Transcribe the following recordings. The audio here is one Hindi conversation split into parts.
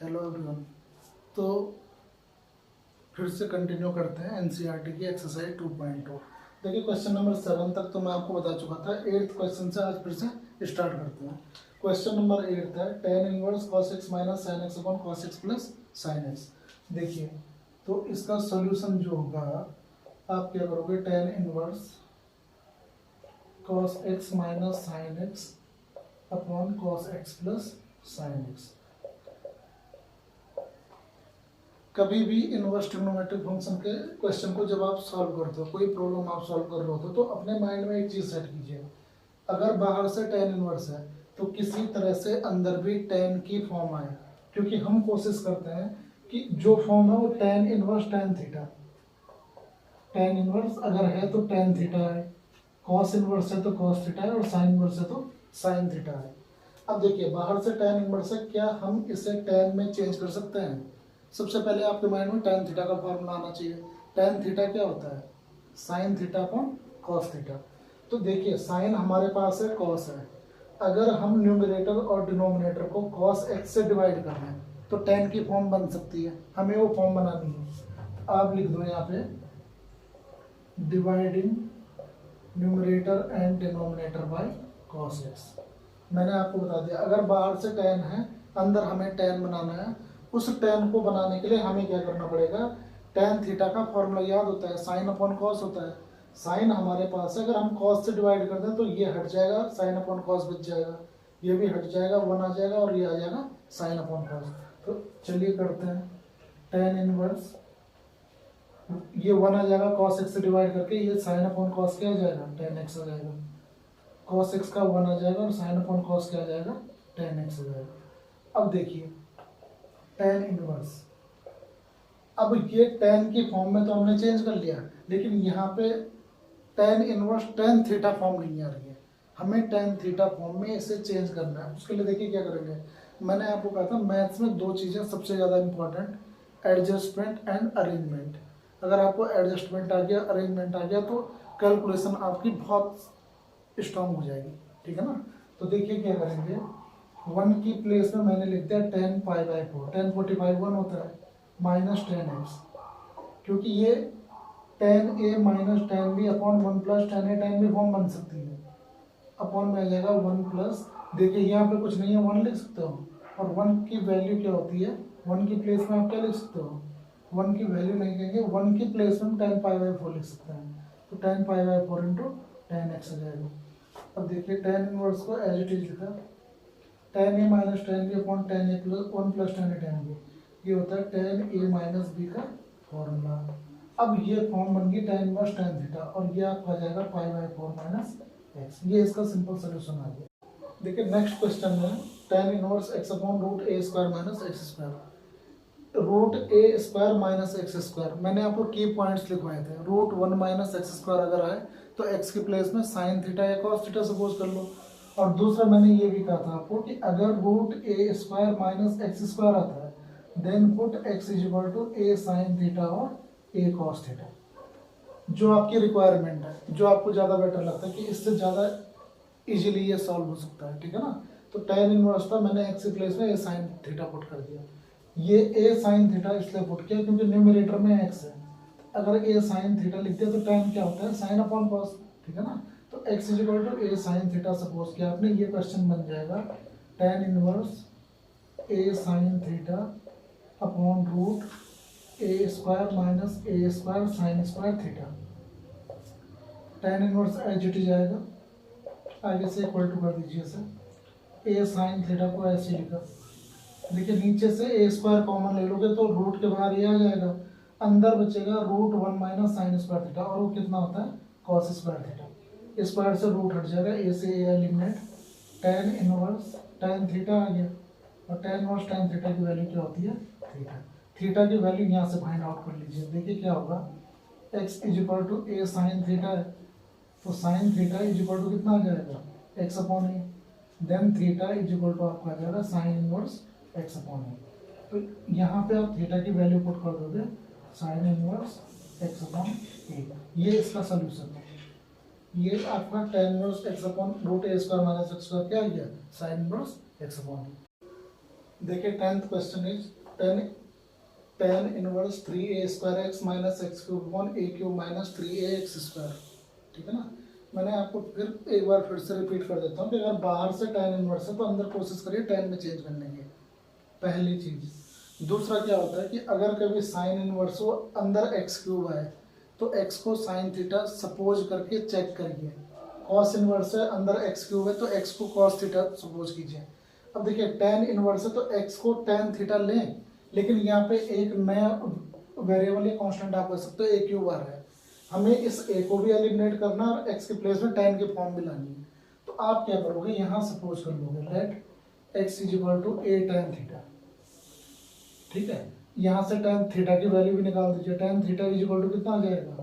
Hello everyone. तो फिर से कंटिन्यू करते हैं एनसीईआरटी की एक्सरसाइज 2.2। देखिए क्वेश्चन नंबर 7 तक तो मैं आपको बता चुका था। 8th क्वेश्चन से आज फिर से स्टार्ट करते हैं। क्वेश्चन नंबर 8 है tan inverse cos x minus sin x upon cos x plus sin x। देखिए तो इसका सॉल्यूशन जो होगा आप क्या करोगे, tan inverse cos x minus sin x upon cos x plus sin x। कभी भी इनवर्स ट्रिग्नोमेट्रिक फंक्शन के क्वेश्चन को जब आप सॉल्व करते हो, कोई प्रॉब्लम आप सॉल्व कर रहे हो तो अपने माइंड में एक चीज सेट कीजिए, अगर बाहर से tan इनवर्स है तो किसी तरह से अंदर भी tan की फॉर्म आए, क्योंकि हम कोशिश करते हैं कि जो फॉर्म है वो tan inverse tan theta, tan inverse अगर है तो tan थीटा है, cos इनवर्स है तो cos थीटा है और sin इनवर्स है तो sin थीटा है। अब देखिए बाहर से tan इनवर्स है, क्या हम इसे tan में चेंज कर सकते हैं? सबसे पहले आपके माइंड में tan थीटा का फॉर्मूला आना चाहिए। tan थीटा क्या होता है? sin theta upon cos theta. तो देखिए sin हमारे पास है, cos है, अगर हम न्यूमरेटर और डिनोमिनेटर को cos x से डिवाइड कर दें तो tan की फॉर्म बन सकती है, हमें वो फॉर्म बनानी है। आप लिख दो यहाँ पे dividing numerator and denominator by cos x। मैंने आपको बता दिया अगर बाहर से tan है, अंदर हमें tan बनाना है, उस tan को बनाने के लिए हमें क्या करना पड़ेगा, tan थीटा का फॉर्मूला याद होता है, sin अपॉन cos होता है। sin हमारे पास है, अगर हम cos से डिवाइड कर दें तो ये हट जाएगा, sin अपॉन cos बच जाएगा, ये भी हट जाएगा, 1 आ जाएगा और ये आ जाएगा sin अपॉन cos। तो चलिए करते हैं tan इनवर्स, ये 1 आ जाएगा cos x से डिवाइड करके, ये sin अपॉन cos क्या आ जाएगा, tan x आ जाएगा, cos x का 1 आ जाएगा और sin अपॉन cos क्या आ जाएगा, tan x आ जाएगा। अब देखिए tan इनवर्स, अब ये tan की फॉर्म में तो हमने चेंज कर लिया, लेकिन यहाँ पे tan inverse tan theta form नहीं आ रही है, हमें tan थीटा फॉर्म में इसे चेंज करना है। उसके लिए देखिए क्या करेंगे, मैंने आपको कहा था मैथ्स में दो चीज़ें सबसे ज़्यादा इंपॉर्टेंट, एडजस्टमेंट एंड अरेंजमेंट। अगर आपको एडजस्टमेंट आ गया, अरेंजमेंट आ गया, तो कैलकुलेशन आपकी बहुत स्ट्रांग हो जाएगी, ठीक है ना। तो देखिए क्या करेंगे, 1 की प्लेस में मैंने लिख दिया tan पाई बाई 4, tan 45 1 होता है, माइनस tan x, क्योंकि ये tan a minus tan b upon 1 plus tan a tan b form बन सकती है, अपॉन में आ जाएगा 1 प्लस, देखिए यहाँ पे कुछ नहीं है, 1 लिख सकते हो, और 1 की वैल्यू क्या होती है, 1 की प्लेस में आप क्या लिख सकते हो, 1 की वैल्यू नहीं कहेंगे, 1 की प्लेस में tan पाई बाई 4 लिख सकते हैं, तो tan pi by 4 into tan x आ जाएगा। अब देखिए tan इनवर्स को एज इट इज लिखा, tan a minus tan b upon tan a plus 1 plus tan a tan b, ये होता है tan a माइनस b का फॉर्मूला। अब ये फॉर्म बन गई tan इनवर्स tan थीटा, और ये आपका आ जाएगा पाई बाई 4 माइनस x। ये इसका सिंपल सोल्यूशन आ गया। देखिए नेक्स्ट क्वेश्चन में tan inverse x upon root a square minus x square, root a square minus x square, मैंने आपको की पॉइंट्स लिखवाए थे। रूट 1 माइनस x स्क्वायर अगर आए तो x की प्लेस में साइन थीटा या कॉस थीटा सपोज कर लो, और दूसरा मैंने ये भी कहा था आपको कि अगर root a square minus x square आता है then put x is equal to a sine theta और a कॉस थीटा, जो आपकी रिक्वायरमेंट है, जो आपको ज़्यादा बेटर लगता है कि इससे ज़्यादा इजीली ये सॉल्व हो सकता है, ठीक है ना। तो tan इनवर्स था, मैंने x की प्लेस में a साइन थीटा पुट कर दिया, ये a साइन थीटा इसलिए पुट किया क्योंकि न्यूमरेटर में x है, अगर a साइन थीटा लिख दिया तो tan क्या होता है, साइन अपॉन कॉस, ठीक है ना। तो x is equal to a sine theta suppose किया आपने, ये क्वेश्चन बन जाएगा tan inverse a sine theta upon root a square minus a square sine square theta. tan inverse as it is आएगा, आगे से इक्वल टू कर दीजिए सर, a साइन थीटा को ऐसे लिखा, देखिए नीचे से a स्क्वायर कॉमन ले लोगे तो रूट के बाहर ये आ जाएगा, अंदर बचेगा root 1 minus sine square theta, और वो कितना होता है, कॉस स्क्वायर थीटा, स्क्वायर से रूट हट जाएगा, ए से A eliminate, tan inverse tan theta आ गया, और tan इनवर्स tan थीटा की वैल्यू क्या होती है, थीटा। थीटा की वैल्यू यहाँ से फाइंड आउट कर लीजिए, देखिए क्या होगा, x is equal to a sine theta है, तो sine theta is equal to कितना आ जाएगा, x upon a, then theta is equal to आपका आ जाएगा sine inverse x upon a. तो यहाँ पे आप थीटा की वैल्यू पुट कर दोगे, sine inverse x upon a, ये इसका सोल्यूशन है। ये आपका tan inverse x upon root a square minus x square क्या आ गया, sine inverse x upon a. देखिए 10th question is tan inverse 3a² x minus x cube upon a cube minus 3ax square. ठीक है ना, मैंने आपको फिर एक बार फिर से रिपीट कर देता हूँ कि अगर बाहर से tan इनवर्स है तो अंदर कोशिश करिए tan में चेंज करने की, पहली चीज। दूसरा क्या होता है कि अगर कभी साइन इनवर्स हो अंदर एक्स क्यूब आए तो एक्स को साइन थीटा सपोज करके चेक करिए। कॉस इनवर्स है अंदर एक्स क्यूब है तो एक्स को कॉस थीटा सपोज कीजिए। अब देखिए tan इनवर्स है तो एक्स को tan थीटा लें, लेकिन यहाँ पे एक नया वेरिएबल या कांस्टेंट आप कह सकते हो a क्यूब आ रहा है, हमें इस a को भी एलिमिनेट करना है और x के प्लेस में tan की फॉर्म भी लानी है। तो आप क्या करोगे, यहाँ सपोज कर लोगे let x is equal to a tan theta. ठीक है, यहाँ से tan थीटा की वैल्यू भी निकाल दीजिए। tan theta is equal to कितना आ जाएगा,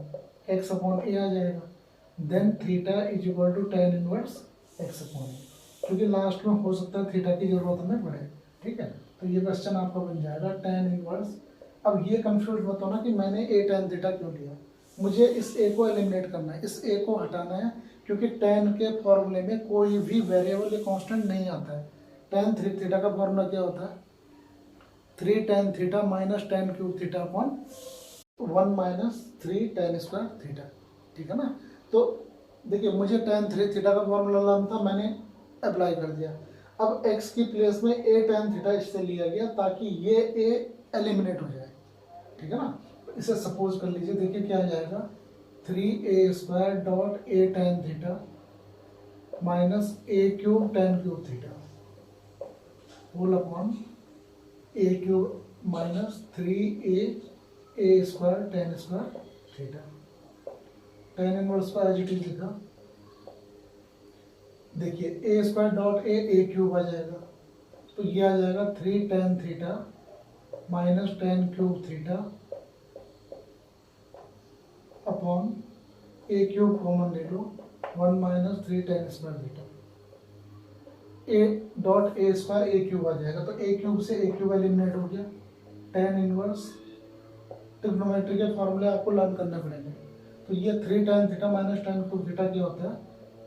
x अपॉन a आ जाएगा। Then theta is equal to tan inverse x upon a, क्योंकि लास्ट में हो सकता है थीटा की जरूरत हमें पड़े। ठीक है, तो ये क्वेश्चन आपका बन जाएगा tan इनवर्स। अब ये कंफ्यूज मत होना कि मैंने a tan थीटा क्यों लिया, मुझे इस a को एलिमिनेट करना है, इस a को हटाना है, क्योंकि tan के फॉर्मूले में कोई भी वेरिएबल या कांस्टेंट नहीं आता है। tan थीटा का फॉर्मूला क्या होता है, 3 tan theta minus tan cube theta upon 1 minus 3 tan square theta. ठीक है ना, तो देखिए मुझे tan थीटा का फॉर्मूला लाना था, मैंने अप्लाई कर दिया। अब x की प्लेस में a tan थीटा इससे लिया गया ताकि ये a एलिमिनेट हो जाए। ठीक है ना, इसे सपोज कर लीजिए, देखिए क्या आ जाएगा, 3a² dot a tan theta minus a cube tan cube theta whole upon a cube minus 3a² tan square theta. tan inverse पर एज इट इज लिखा, देखिए a² डॉट a क्यूब आ जाएगा, तो ये आ जाएगा 3 tan theta minus tan cube theta upon a cube common ले लो 1 minus 3 tan square theta. a dot a square a cube आ जाएगा, तो a क्यूब से a क्यूब एलिमिनेट हो गया। tan इनवर्स ट्रिग्नोमेट्री के फॉर्मूले आपको लर्न करने पड़ेंगे। तो ये 3 tan theta minus tan cube theta क्या होता है,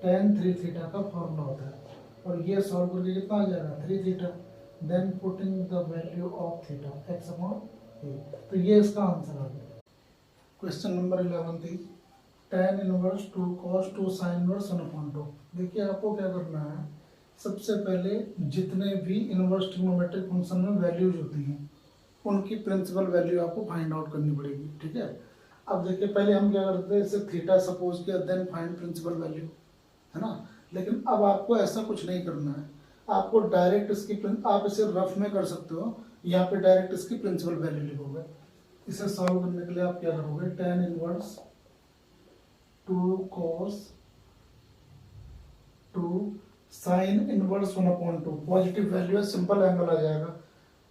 tan 3 थीटा का फॉर्मूला होता है। और ये सॉल्व करके कितना आ जाएगा, 3 theta. Then putting the value of theta x upon a, तो ये इसका आंसर आ गया। क्वेश्चन नंबर 11 थी tan inverse 2 cos 2 sin inverse 1/2। देखिए आपको क्या करना है, सबसे पहले जितने भी इनवर्स ट्रिग्नोमेट्रिक फंक्शन में वैल्यूज होती हैं उनकी प्रिंसिपल वैल्यू आपको फाइंड आउट करनी पड़ेगी। ठीक है, अब देखिए पहले हम क्या करते हैं, इसे थीटा सपोज किया, देन फाइंड प्रिंसिपल वैल्यू, है ना। लेकिन अब आपको ऐसा कुछ नहीं करना है, आपको डायरेक्ट इसकी आप इसे रफ में कर सकते हो, यहाँ पे डायरेक्ट इसकी प्रिंसिपल वैल्यू लिखोगे। इसे सॉल्व करने के लिए आप क्या करोगे, tan inverse 2 cos 2 sine inverse 1/2, positive value है, सिंपल एंगल आ जाएगा।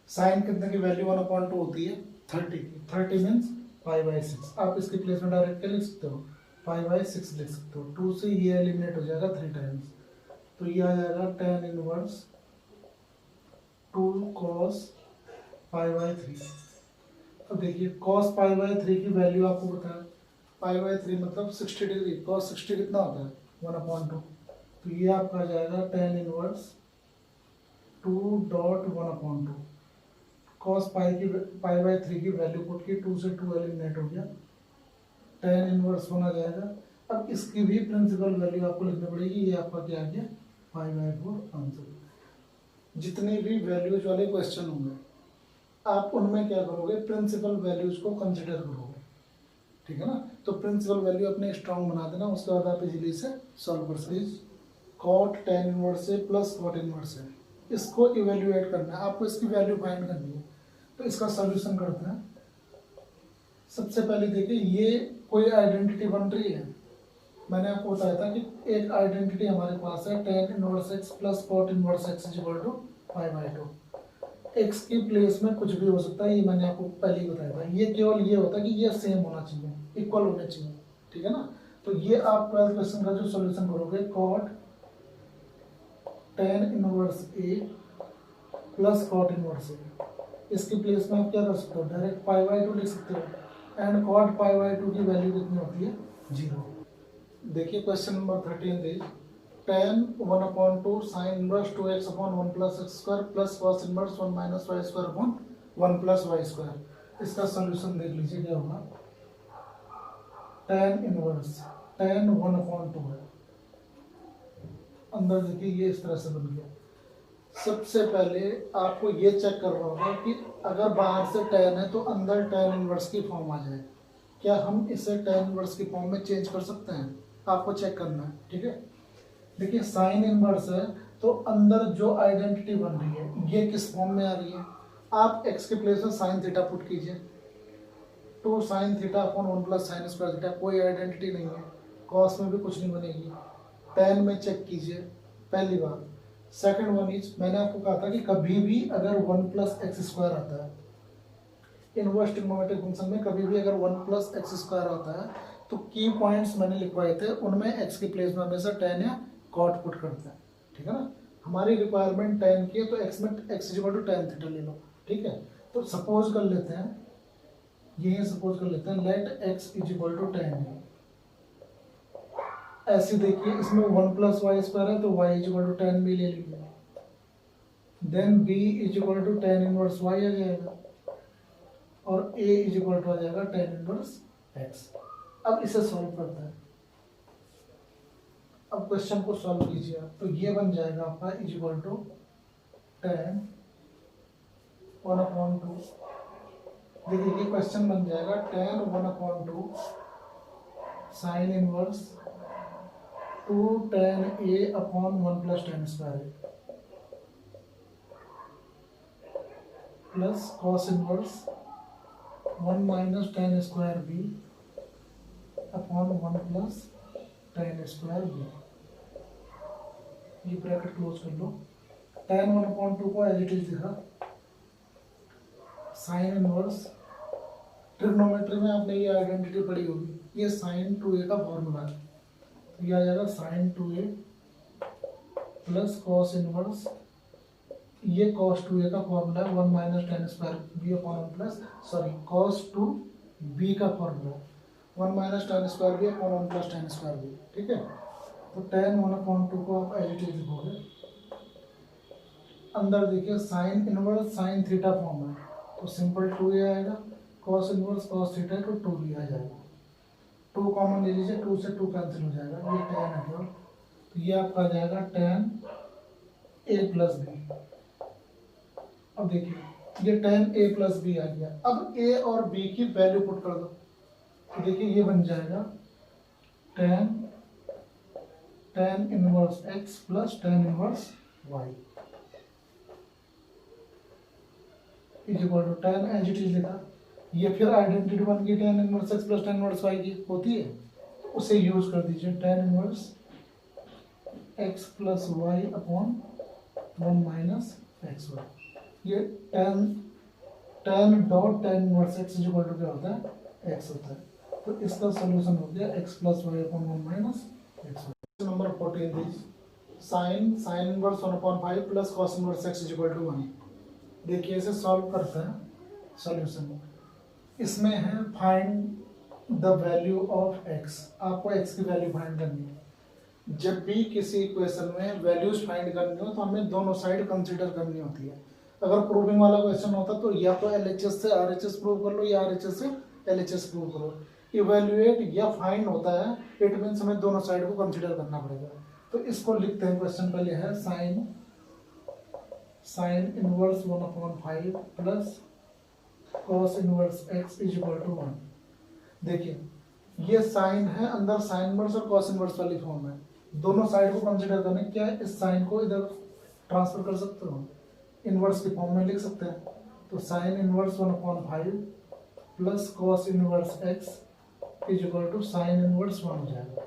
साइन कितने की वैल्यू 1/2 होती है, 30 की, 30 मीन्स 5/6। आप इसकी प्लेस में डायरेक्ट क्या लिख सकते हो, 5/6 लिख सकते हो। 2 से ये एलिमिनेट हो जाएगा 3 टाइम्स, तो ये आ जाएगा tan इनवर्स 2 cos 5/3। अब देखिए cos 5/3 की वैल्यू आपको पता है, 5/3 मतलब 60 डिग्री, cos 60 कितना होता है, 1/2। तो ये आपका आ जाएगा tan इनवर्स 2 डॉट 1/2। cos 5/3 की वैल्यू पुट की, 2 से 2 एलिमिनेट हो गया, tan इनवर्स 1 आ जाएगा। अब इसकी भी प्रिंसिपल वैल्यू आपको लिखनी पड़ेगी, ये आपका क्या आ गया, 5/4 आंसर। जितने भी वैल्यूज वाले क्वेश्चन होंगे आप उनमें क्या करोगे, प्रिंसिपल वैल्यूज को कंसिडर करोगे। ठीक है ना, तो प्रिंसिपल वैल्यू अपने स्ट्रॉन्ग बना देना, उसके बाद आप इजीली से सॉल्व कर सकते। कॉट tan इनवर्स है प्लस कॉट इनवर्स है, इसको इवेल्युएट करना है, आपको इसकी वैल्यू फाइंड करनी है। तो इसका सॉल्यूशन करते हैं। सबसे पहले देखिए ये कोई आइडेंटिटी बन रही है, मैंने आपको बताया था कि एक आइडेंटिटी हमारे पास है tan inverse x plus cot inverse x is equal to 5/2। x की प्लेस में कुछ भी हो सकता है, ये मैंने आपको पहले ही बताया था। ये केवल ये होता है कि ये सेम होना चाहिए, इक्वल होने चाहिए। ठीक है ना, तो ये आप क्वेश्चन का जो सॉल्यूशन करोगे, cot tan inverse a plus cot inverse a, इसकी प्लेस में आप क्या कर सकते हो, डायरेक्ट 5/2 लिख सकते हो। एंड कॉट 5/2 की वैल्यू कितनी होती है, 0। देखिए क्वेश्चन नंबर 13 दे tan 1/2 sin inverse 2x upon 1 plus x square plus cos inverse 1 minus y square upon 1 plus y square. इसका सोल्यूशन देख लीजिए क्या होगा। tan इनवर्स tan 1/2 है, अंदर देखिए ये इस तरह से बन गया। सबसे पहले आपको ये चेक करना होगा कि अगर बाहर से tan है तो अंदर tan इनवर्स की फॉर्म आ जाए। क्या हम इसे tan इनवर्स की फॉर्म में चेंज कर सकते हैं? आपको चेक करना है, ठीक है। देखिए साइन इनवर्स है तो अंदर जो आइडेंटिटी बन रही है ये किस फॉर्म में आ रही है। आप x के प्लेस में साइन थीटा पुट कीजिए, 2 sign theta upon 1 plus sign square theta, कोई आइडेंटिटी नहीं है। कॉस में भी कुछ नहीं बनेगी। tan में चेक कीजिए, पहली बात। सेकंड वन इज, मैंने आपको कहा था कि कभी भी अगर 1 प्लस एक्स स्क्वायर आता है इनवर्स ट्रिग्नोमेट्रिक फंक्शन में, कभी भी अगर 1 प्लस एक्स स्क्वायर आता है तो की पॉइंट्स मैंने लिखवाए थे उनमें x के प्लेस में हमेशा tan या cot पुट करते हैं, ठीक है ना। हमारी रिक्वायरमेंट tan की है तो x में x equal to tan theta ले लो, ठीक है। तो सपोज कर लेते हैं, ये सपोज कर लेते हैं let x equal to tan है। ऐसे देखिए इसमें 1 प्लस वाई स्क्वायर है तो y इक्वल टू tan भी ले लीजिए, then b equal to tan inverse y आ जाएगा और a इक्वल टू आ जाएगा tan इनवर्स x। अब इसे सॉल्व करते हैं। अब क्वेश्चन को सॉल्व कीजिए आप, तो ये बन जाएगा आपका इक्वल टू tan 1/2। देखिए ये क्वेश्चन बन जाएगा tan 1/2 sine inverse 2 tan a upon 1 plus tan square plus cos inverse 1 minus tan square b upon 1 plus tan square b। ये ब्रैकेट क्लोज कर लो। tan 1/2 को एज इट इज लिखा, साइन इनवर्स, ट्रिग्नोमेट्री में आपने ये आइडेंटिटी पढ़ी होगी, ये साइन 2a का फॉर्मूला है, तो ये आ जाएगा sine 2a plus cos inverse, ये कॉस 2a का फॉर्मूला है 1 minus tan square b upon 1 plus cos 2b का formula 1 minus tan square b upon 1 plus tan square b, ठीक है। तो tan 1/2 को आप एज इट इज लिखोगे। अंदर देखिए sign inverse sine theta form है तो सिंपल 2a आएगा, कॉस इनवर्स कॉस थीटा तो 2b आ जाएगा। 2 कॉमन ले लीजिए, 2 से 2 कैंसिल हो जाएगा, ये tan है केवल, तो ये आपका आ जाएगा tan a प्लस b। अब देखिए ये tan a प्लस b आ गया। अब a और b की वैल्यू पुट कर दो, तो देखिए ये बन जाएगा tan inverse x plus tan inverse y equal to tan as it is लिखा। ये फिर आइडेंटिटी बन गई tan inverse x plus tan inverse y की होती है, तो उसे यूज कर दीजिए tan inverse x plus y upon 1 minus x y. ये tan dot tan inverse x equal to क्या होता है x होता है, तो इसका सॉल्यूशन हो गया x plus y upon 1 minus x y. Number 14 दीजिए, sine inverse 1/5 plus cos inverse x equal to 1। देखिए इसे सॉल्व करते हैं। सॉल्यूशन इसमें है find the value of x। आपको x की वैल्यू फाइंड करनी है। जब भी किसी इक्वेशन में वैल्यूज फाइंड करनी हो तो हमें दोनों साइड कंसीडर करनी होती है। अगर प्रूविंग वाला क्वेश्चन होता तो या तो LHS से RHS प्रूव कर लो या RHS से LHS प्रूव करो। इवेल्युएट या फाइंड होता है, इट मीन्स हमें दोनों साइड को कंसीडर करना पड़ेगा। तो इसको लिखते हैं, क्वेश्चन पहले है sine inverse 1/5 plus cos inverse x equal to 1। देखिए ये साइन है, अंदर साइन इनवर्स और कॉस इनवर्स वाली फॉर्म है, दोनों साइड को कंसीडर करने, क्या इस साइन को इधर ट्रांसफर कर सकते हो, इनवर्स की फॉर्म में लिख सकते हैं। तो sine inverse 1/5 plus cos inverse x equal to sine inverse 1 हो जाएगा।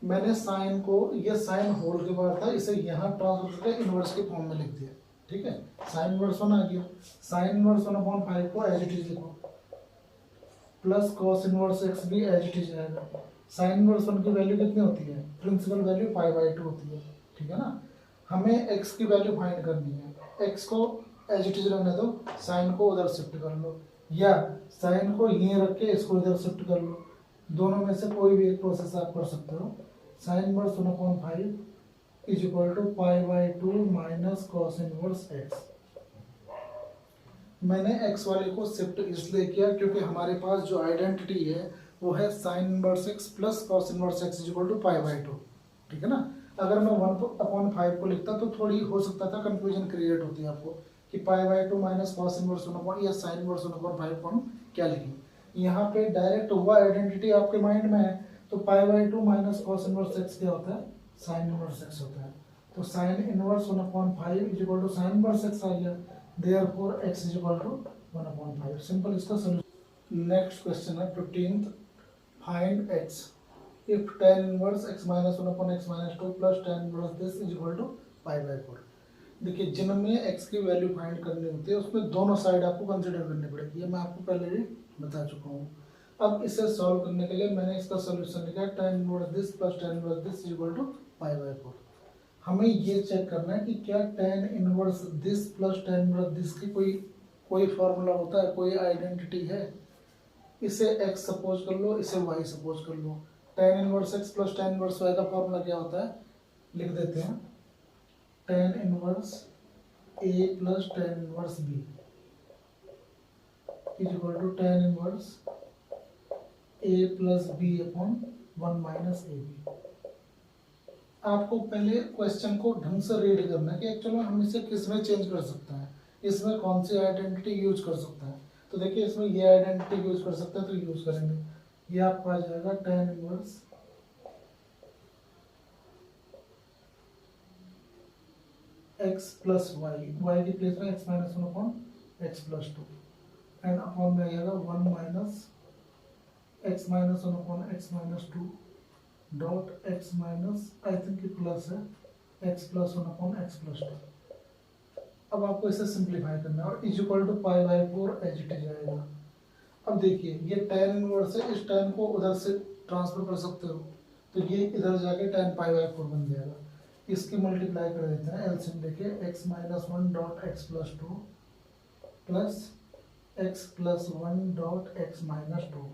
मैंने साइन को, ये साइन होल के बाद था, इसे यहाँ ट्रांसफर करके इनवर्स की फॉर्म में लिख दिया, ठीक है। साइन इनवर्स 1 आ गया, साइन इनवर्स 1/5 को एज इट इज लिखो प्लस कॉस इनवर्स x भी एज इट इज आएगा। साइन इनवर्स 1 की वैल्यू कितनी होती है, प्रिंसिपल वैल्यू π/2 होती है, ठीक है ना। हमें x की वैल्यू फाइंड करनी है, x को एज इट इज रहने दो, साइन को उधर शिफ्ट कर लो, या साइन को यहीं रख के इसको इधर शिफ्ट कर लो, दोनों में से कोई भी एक प्रोसेस आप कर सकते हो। Sine inverse 1/5 is equal to π/2 minus cos inverse x. मैंने एक्स वाले को शिफ्ट इसलिए किया क्योंकि हमारे पास जो आइडेंटिटी है वो है sine inverse x plus cos inverse x is equal to π/2, ठीक है ना। अगर मैं 1/5 को लिखता तो थोड़ी हो सकता था कंफ्यूजन क्रिएट होती है आपको कि π/2 माइनस कॉस इनवर्स 1 या साइन इनवर्स 1/5 को हम क्या लिखें। यहाँ पे डायरेक्ट हुआ आइडेंटिटी आपके माइंड में है, तो π/2 माइनस कॉस इनवर्स एक्स क्या होता है, साइन इनवर्स एक्स होता है। तो sine inverse 1/5 is equal to sine inverse x आ गया, therefore x is equal to 1/5। Simple इसका सॉल्यूशन। नेक्स्ट क्वेश्चन है 15th, find x if tan inverse x minus 1/x minus 2 plus tan inverse this is equal to π/4। देखिए जिनमें x की वैल्यू फाइंड करनी होती है उसमें दोनों साइड आपको कंसीडर करनी पड़ेगी, ये मैं आपको पहले भी बता चुका हूँ। अब इसे सॉल्व करने के लिए मैंने इसका सॉल्यूशन लिखा है tan inverse this plus tan inverse this is equal to π/4। हमें ये चेक करना है कि क्या tan inverse this plus tan inverse this की कोई फॉर्मूला होता है, कोई आइडेंटिटी है। इसे x सपोज कर लो, इसे y सपोज कर लो। tan inverse x plus tan inverse y का फॉर्मूला क्या होता है, लिख देते हैं tan inverse a plus tan inverse b is equal to tan inverse a plus b upon 1 minus a b. आपको पहले क्वेश्चन को ढंग से रीड करना है कि एक्चुअली हम इसे किस में चेंज कर सकते हैं, इसमें कौन सी आइडेंटिटी यूज कर सकते हैं। तो देखिए इसमें ये आइडेंटिटी यूज कर सकते हैं तो यूज करेंगे। ये आपको आ जाएगा tan inverse x plus y की प्लेस में x minus 1 upon x plus 2 and upon में आ जाएगा 1 minus x minus 1 upon x minus 2 dot x minus I think ये प्लस है x plus 1 upon x plus 2। अब आपको इसे सिंप्लीफाई करना है और is equal to π/4 as it is आएगा। अब देखिए ये tan इनवर्स है, इस tan को उधर से ट्रांसफर कर सकते हो तो ये इधर जाके tan π/4 बन जाएगा। इसकी मल्टीप्लाई कर देते हैं एलसीएम लेके x minus 1 dot x plus 2 plus x plus 1 dot x minus 2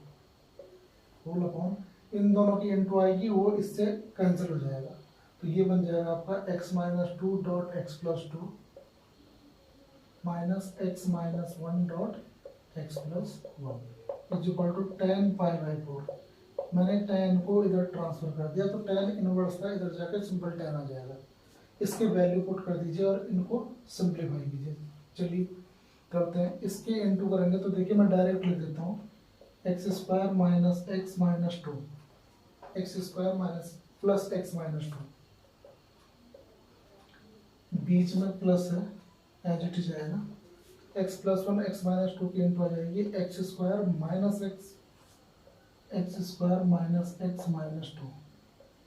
whole upon इन दोनों की इंटू आएगी वो इससे कैंसिल हो जाएगा, तो ये बन जाएगा आपका x minus 2 dot x plus 2 minus x minus 1 dot x plus 1 is equal to tan π/4। मैंने tan को इधर ट्रांसफर कर दिया तो tan इनवर्स का इधर जाकर सिंपल tan आ जाएगा। इसकी वैल्यू पुट कर दीजिए और इनको सिंप्लीफाई कीजिए। चलिए करते हैं, इसके इंटू करेंगे तो देखिए मैं डायरेक्ट लिख देता हूँ x square minus x minus 2 x square minus plus x minus 2 बीच में प्लस है एज इट इज आएगा एक्स प्लस 1 एक्स माइनस 2 की इंटू आ जाएगी x square minus x square minus x minus 2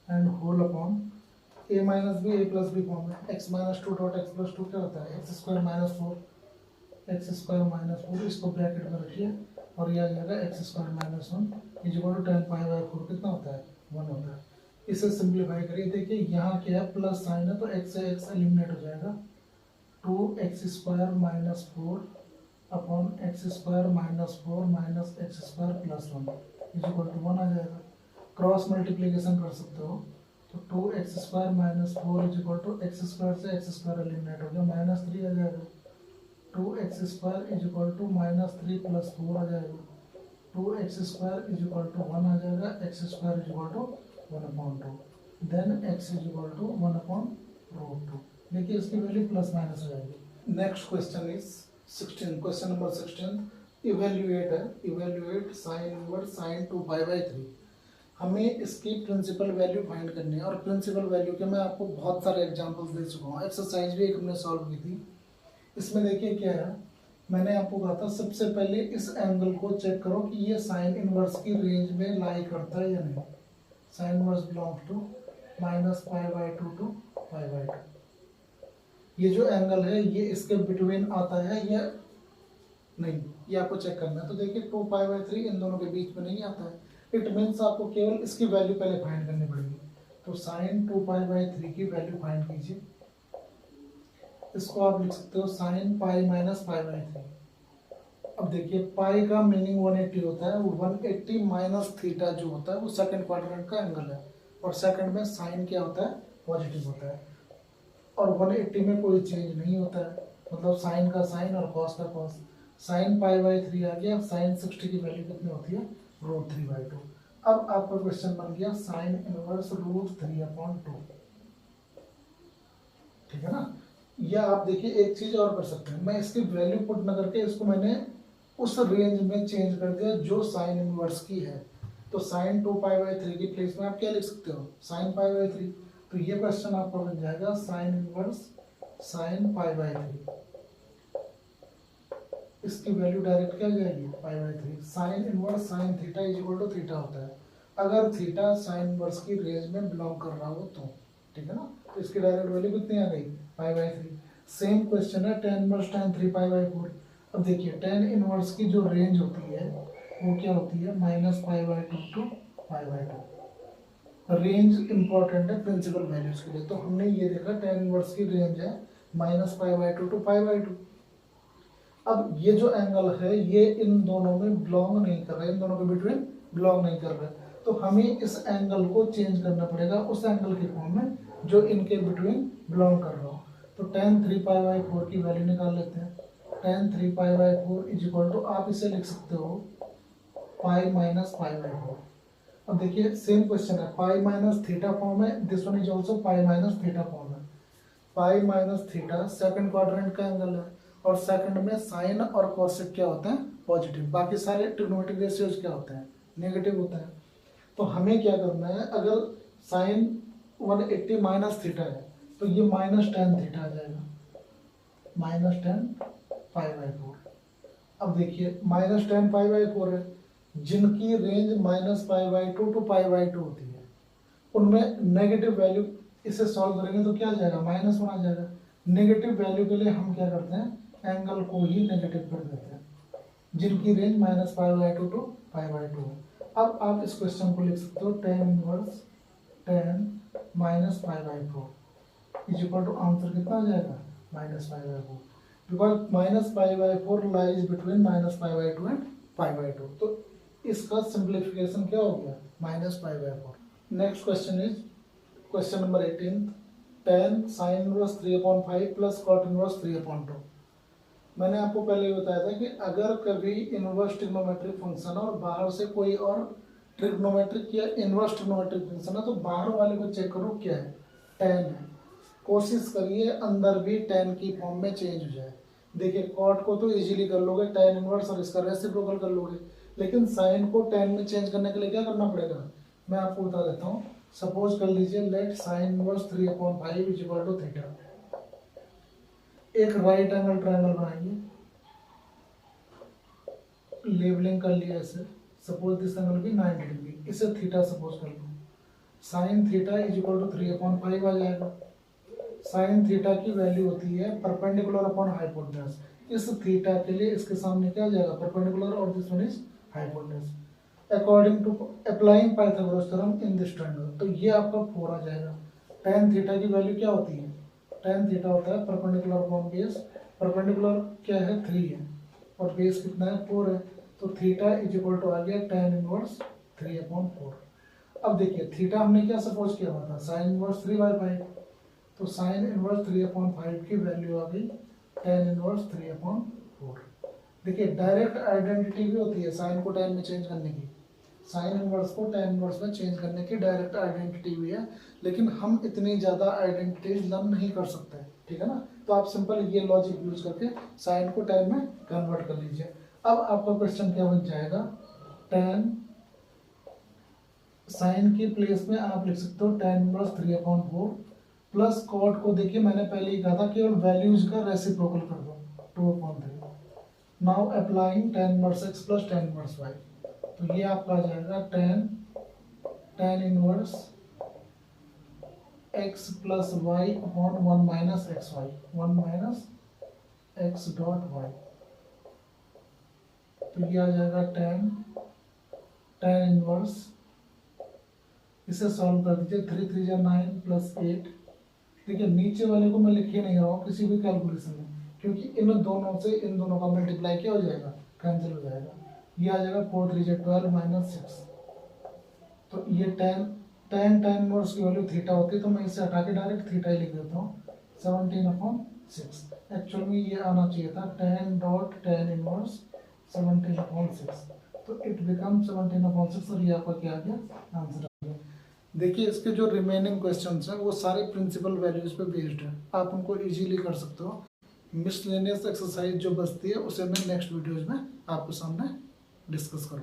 and whole upon A minus B A plus B form में x minus 2 dot x plus 2 क्या होता है x square minus 4 x square minus 4 इसको ब्रैकेट में रखिए और ये आ जाएगा x square minus 1 is equal to tan π/4 कितना होता है 1 होता है। इसे सिंप्लीफाई करिए, देखिए यहाँ क्या है प्लस साइन है तो एक्स से एक्स एलिमिनेट हो जाएगा 2x square minus 4 upon x square minus 4 minus x square plus 1 is equal to 1 आ जाएगा। क्रॉस मल्टीप्लीकेशन कर सकते हो तो 2x square minus 4 is equal to x square से एक्स स्क्वायर एलिमिनेट हो गया माइनस 3 आ जाएगा 2x square is equal to minus 3 plus 4 आ जाएगा 2x square is equal to 1 आ जाएगा x square is equal to 1/2 then x is equal to 1/√2। देखिए इसकी वैल्यू प्लस माइनस हो जाएगी। Next question is 16, question number 16 evaluate है, इवेल्युएट साइन इनवर्स साइन 2π/3। हमें इसकी प्रिंसिपल वैल्यू फाइंड करनी है और प्रिंसिपल वैल्यू के मैं आपको बहुत सारे एग्जांपल्स दे चुका हूँ, एक्सरसाइज भी एक हमने सॉल्व की थी। इसमें देखिए क्या है, मैंने आपको कहा था सबसे पहले इस एंगल को चेक करो कि ये साइन इनवर्स की रेंज में लाई करता है या नहीं। Sine inverse belongs to -π/2 to π/2। ये जो एंगल है ये इसके बिटवीन आता है या नहीं, ये आपको चेक करना है। तो देखिए 2π/3 इन दोनों के बीच में नहीं आता है, इट मीन्स आपको केवल इसकी वैल्यू पहले फाइंड करनी पड़ेगी। तो साइन 2π/3 की वैल्यू फाइंड कीजिए। इसको आप लिख सकते हो साइन पाई माइनस π/3। अब देखिए पाई का मीनिंग 180 होता है, 180 माइनस थीटा जो होता है वो सेकंड क्वाड्रेंट का एंगल है और सेकंड में साइन क्या होता है, पॉजिटिव होता है। और 180 में कोई चेंज नहीं होता है, मतलब साइन का साइन और कॉस का कॉस। साइन π/3 आ गया, साइन 60 की वैल्यू कितनी होती है, √3/2। अब आपका क्वेश्चन बन गया साइन इनवर्स √3/2, ठीक है ना। या आप देखिए एक चीज और कर सकते हैं, मैं इसकी वैल्यू पुट न करके इसको मैंने उस रेंज में चेंज कर दिया जो साइन इनवर्स की है। तो साइन 2π/3 की प्लेस में आप क्या लिख सकते हो, साइन π/3। तो ये क्वेश्चन आपका बन जाएगा साइन इनवर्स साइन π/3। इसकी वैल्यू डायरेक्ट क्या हो जाएगी, π/3। Sine inverse sine theta is equal to theta होता है अगर थीटा साइन इनवर्स की रेंज में बिलोंग कर रहा हो तो, ठीक है ना। तो इसकी डायरेक्ट वैल्यू कितनी आ गई, π/3। सेम क्वेश्चन है tan इनवर्स tan 3π/4। अब देखिए tan इनवर्स की जो रेंज होती है वो क्या होती है, -π/2 टू π/2। रेंज इंपॉर्टेंट है प्रिंसिपल वैल्यूज के लिए। तो हमने ये देखा tan इनवर्स की रेंज है -π/2 टू π/2। अब ये जो एंगल है ये इन दोनों में बिलोंग नहीं कर रहा है, इन दोनों के बिटवीन बिलोंग नहीं कर रहा है। तो हमें इस एंगल को चेंज करना पड़ेगा उस एंगल के फॉर्म में जो इनके बिटवीन बिलोंग कर रहा हो। तो tan 3π/4 की वैल्यू निकाल लेते हैं। tan 3π/4 इज इक्वल टू, आप इसे लिख सकते हो पाई माइनस π/4। अब देखिए सेम क्वेश्चन है, पाई माइनस थीटा फॉर्म है, this one is also pi minus theta form है। Pi minus theta second quadrant का एंगल है और सेकंड में साइन और कोसेक क्या होते हैं, पॉजिटिव। बाकी सारे ट्रिग्नोमेट्रिक रेशियोज क्या होते हैं, नेगेटिव होते हैं। तो हमें क्या करना है, अगर साइन 180 माइनस थीटा है तो ये -tan थीटा आ जाएगा, -tan π/4। अब देखिए -tan π/4 है, जिनकी रेंज -π/2 टू π/2 होती है उनमें नेगेटिव वैल्यू, इसे सॉल्व करेंगे तो क्या आ जाएगा, -1 आ जाएगा। नेगेटिव वैल्यू के लिए हम क्या करते हैं, एंगल को ही नेगेटिव कर देते हैं, जिनकी रेंज -π/2 टू π/2 है। अब आप इस क्वेश्चन को लिख सकते हो tan inverse tan -π/4 is equal to, answer कितना आ जाएगा, -π/4, बिकॉज -π/4 लाइज बिटवीन -π/2 एंड π/2। तो इसका सिंप्लीफिकेशन क्या हो गया, -π/4। Next question is question number 18, tan sin inverse 3/5 plus cot inverse 3/2। मैंने आपको पहले ही बताया था कि अगर कभी इनवर्स ट्रिग्नोमेट्रिक फंक्शन और बाहर से कोई और ट्रिग्नोमेट्रिक या इनवर्स ट्रिग्नोमेट्रिक फंक्शन है तो बाहर वाले को चेक करो क्या है, tan है। कोशिश करिए अंदर भी tan की फॉर्म में चेंज हो जाए। देखिए cot को तो इजीली कर लोगे, tan इनवर्स और इसका रेसिप्रोकल कर लोगे, लेकिन sin को tan में चेंज करने के लिए क्या करना पड़ेगा, मैं आपको बता देता हूँ। सपोज कर लीजिए let sin inverse 3/5 is equal to theta. एक राइट एंगल ट्रायंगल बनाइए, लेबलिंग कर लिया इसे, सपोज दिस एंगल भी 90 डिग्री, इसे थीटा सपोज कर लो। Sine theta is equal to 3/5 आ जाएगा। साइन थीटा की वैल्यू होती है परपेंडिकुलर अपॉन हाइपोटेनस। इस थीटा के लिए इसके सामने क्या आ जाएगा, परपेंडिकुलर, और this one is hypotenuse. According to applying Pythagoras theorem in this triangle, तो ये आपका 4 आ जाएगा। tan थीटा की वैल्यू क्या होती है, tan थीटा होता है परपेंडिकुलर अपॉन बेस। परपेंडिकुलर क्या है, 3 है, और बेस कितना है, 4 है। तो थीटा इज इक्वल टू आ गया tan इनवर्स 3/4। अब देखिए थीटा हमने क्या सपोज किया हुआ था, साइन इनवर्स 3/5। तो साइन इनवर्स 3/5 की वैल्यू आ गई tan इनवर्स 3/4। देखिए डायरेक्ट आइडेंटिटी भी होती है साइन को tan में चेंज करने की, साइन इनवर्स को tan इनवर्स में चेंज करने की डायरेक्ट आइडेंटिटी भी है, लेकिन हम इतनी ज़्यादा आइडेंटिटीज लर्न नहीं कर सकते, ठीक है ना। तो आप सिंपल ये लॉजिक यूज करके साइन को tan में कन्वर्ट कर लीजिए। अब आपका क्वेश्चन क्या बन जाएगा, tan साइन की प्लेस में आप लिख सकते हो tan इनवर्स 3/4 प्लस कॉट को, देखिए मैंने पहले ही कहा था केवल वैल्यूज का रेसिप्रोकल कर दो, 2/3। Now applying tan inverse x plus tan inverse y, तो ये आपका आ जाएगा tan inverse x plus y upon 1 minus x y, 1 minus x dot y. तो ये आ जाएगा tan इनवर्स, इसे सॉल्व कर दीजिए, 3 3 जा 9 प्लस 8। देखिए नीचे वाले को मैं लिख ही नहीं रहा हूँ किसी भी कैलकुलेशन में, क्योंकि इन दोनों से इन दोनों का मल्टीप्लाई क्या हो जाएगा, कैंसिल हो जाएगा। ये आ जाएगा 4 3 जा 12 माइनस 6। तो ये tan tan इनवर्स की वैल्यू थीटा होती है, तो मैं इसे हटा के डायरेक्ट थीटा ही लिख देता हूँ, 17/6। एक्चुअल में ये आना चाहिए था tan इनवर्स 17/6, तो इट बिकम 17/6, और ये आपका क्या आ गया, आंसर आ गया। देखिए इसके जो रिमेनिंग क्वेश्चंस हैं वो सारे प्रिंसिपल वैल्यूज पे बेस्ड है, आप उनको इजीली कर सकते हो। मिसलेनियस एक्सरसाइज जो बचती है उसे मैं नेक्स्ट वीडियोज में आपके सामने डिस्कस करूँगा।